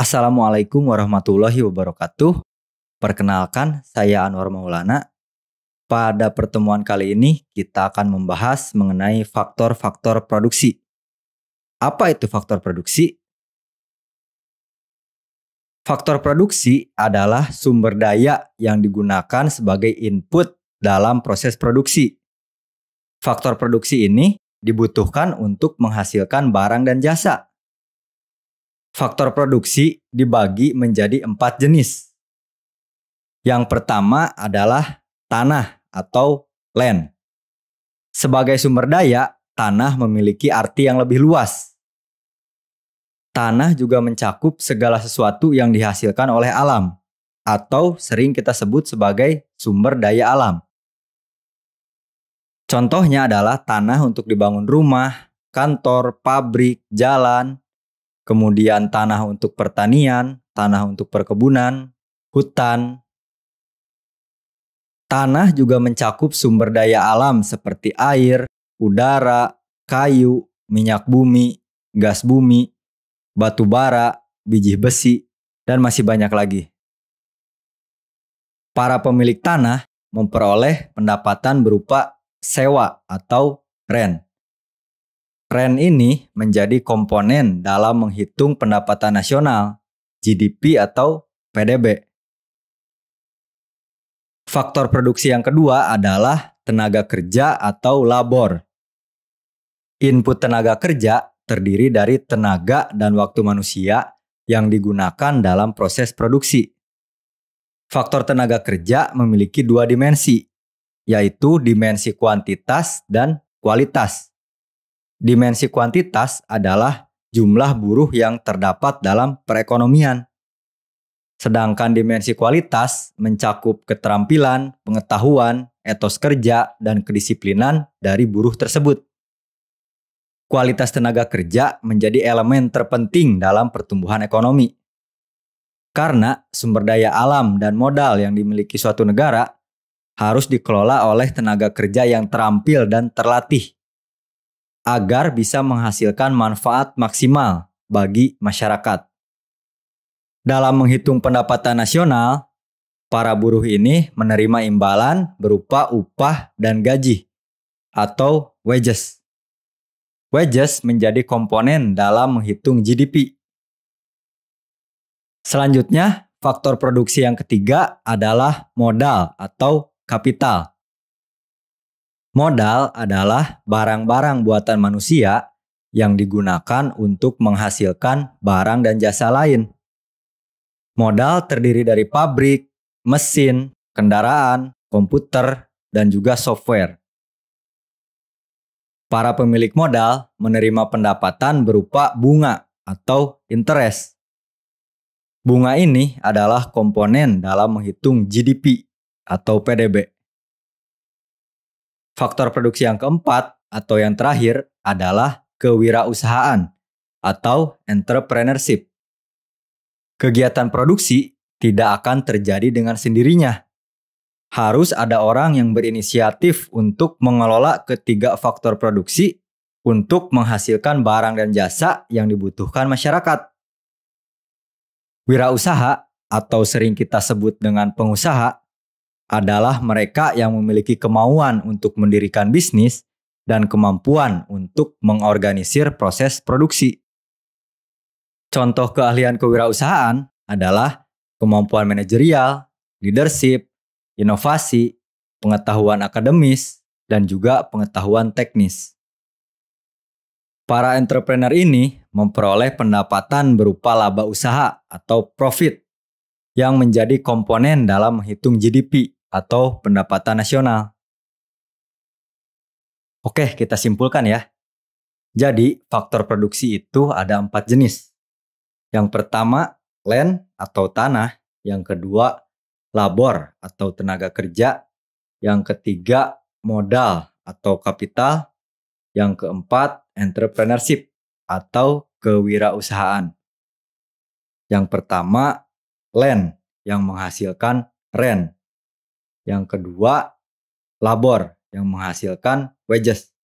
Assalamualaikum warahmatullahi wabarakatuh. Perkenalkan, saya Anwar Maulana. Pada pertemuan kali ini, kita akan membahas mengenai faktor-faktor produksi. Apa itu faktor produksi? Faktor produksi adalah sumber daya yang digunakan sebagai input dalam proses produksi. Faktor produksi ini dibutuhkan untuk menghasilkan barang dan jasa. Faktor produksi dibagi menjadi 4 jenis. Yang pertama adalah tanah atau land. Sebagai sumber daya, tanah memiliki arti yang lebih luas. Tanah juga mencakup segala sesuatu yang dihasilkan oleh alam, atau sering kita sebut sebagai sumber daya alam. Contohnya adalah tanah untuk dibangun rumah, kantor, pabrik, jalan, kemudian tanah untuk pertanian, tanah untuk perkebunan, hutan. Tanah juga mencakup sumber daya alam seperti air, udara, kayu, minyak bumi, gas bumi, batu bara, biji besi, dan masih banyak lagi. Para pemilik tanah memperoleh pendapatan berupa sewa atau rent. Rent ini menjadi komponen dalam menghitung pendapatan nasional, GDP atau PDB. Faktor produksi yang kedua adalah tenaga kerja atau labor. Input tenaga kerja terdiri dari tenaga dan waktu manusia yang digunakan dalam proses produksi. Faktor tenaga kerja memiliki 2 dimensi, yaitu dimensi kuantitas dan kualitas. Dimensi kuantitas adalah jumlah buruh yang terdapat dalam perekonomian. Sedangkan dimensi kualitas mencakup keterampilan, pengetahuan, etos kerja, dan kedisiplinan dari buruh tersebut. Kualitas tenaga kerja menjadi elemen terpenting dalam pertumbuhan ekonomi. Karena sumber daya alam dan modal yang dimiliki suatu negara harus dikelola oleh tenaga kerja yang terampil dan terlatih agar bisa menghasilkan manfaat maksimal bagi masyarakat. Dalam menghitung pendapatan nasional, para buruh ini menerima imbalan berupa upah dan gaji atau wages. Wages menjadi komponen dalam menghitung GDP. Selanjutnya, faktor produksi yang ketiga adalah modal atau kapital. Modal adalah barang-barang buatan manusia yang digunakan untuk menghasilkan barang dan jasa lain. Modal terdiri dari pabrik, mesin, kendaraan, komputer, dan juga software. Para pemilik modal menerima pendapatan berupa bunga atau interest. Bunga ini adalah komponen dalam menghitung GDP atau PDB. Faktor produksi yang keempat atau yang terakhir adalah kewirausahaan atau entrepreneurship. Kegiatan produksi tidak akan terjadi dengan sendirinya. Harus ada orang yang berinisiatif untuk mengelola ketiga faktor produksi untuk menghasilkan barang dan jasa yang dibutuhkan masyarakat. Wirausaha atau sering kita sebut dengan pengusaha adalah mereka yang memiliki kemauan untuk mendirikan bisnis dan kemampuan untuk mengorganisir proses produksi. Contoh keahlian kewirausahaan adalah kemampuan manajerial, leadership, inovasi, pengetahuan akademis, dan juga pengetahuan teknis. Para entrepreneur ini memperoleh pendapatan berupa laba usaha atau profit yang menjadi komponen dalam menghitung GDP atau pendapatan nasional. Oke, kita simpulkan ya. Jadi, faktor produksi itu ada 4 jenis. Yang pertama, land atau tanah. Yang kedua, labor atau tenaga kerja. Yang ketiga, modal atau kapital. Yang keempat, entrepreneurship atau kewirausahaan. Yang pertama, land yang menghasilkan rent. Yang kedua, labor yang menghasilkan wages.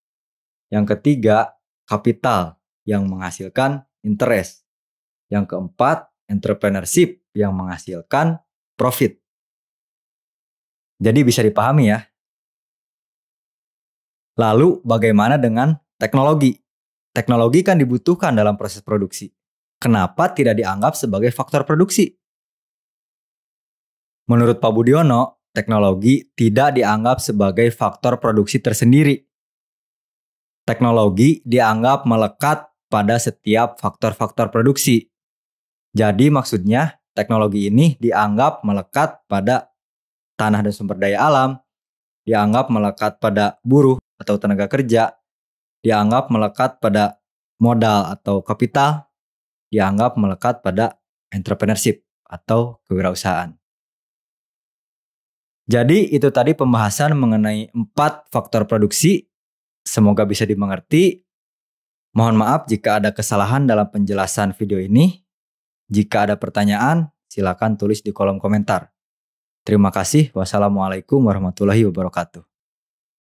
Yang ketiga, kapital yang menghasilkan interest. Yang keempat, entrepreneurship yang menghasilkan profit. Jadi bisa dipahami ya. Lalu bagaimana dengan teknologi? Teknologi kan dibutuhkan dalam proses produksi. Kenapa tidak dianggap sebagai faktor produksi? Menurut Pak Budiono, teknologi tidak dianggap sebagai faktor produksi tersendiri. Teknologi dianggap melekat pada setiap faktor-faktor produksi. Jadi maksudnya teknologi ini dianggap melekat pada tanah dan sumber daya alam, dianggap melekat pada buruh atau tenaga kerja, dianggap melekat pada modal atau kapital, dianggap melekat pada entrepreneurship atau kewirausahaan. Jadi itu tadi pembahasan mengenai 4 faktor produksi. Semoga bisa dimengerti. Mohon maaf jika ada kesalahan dalam penjelasan video ini. Jika ada pertanyaan, silakan tulis di kolom komentar. Terima kasih. Wassalamualaikum warahmatullahi wabarakatuh.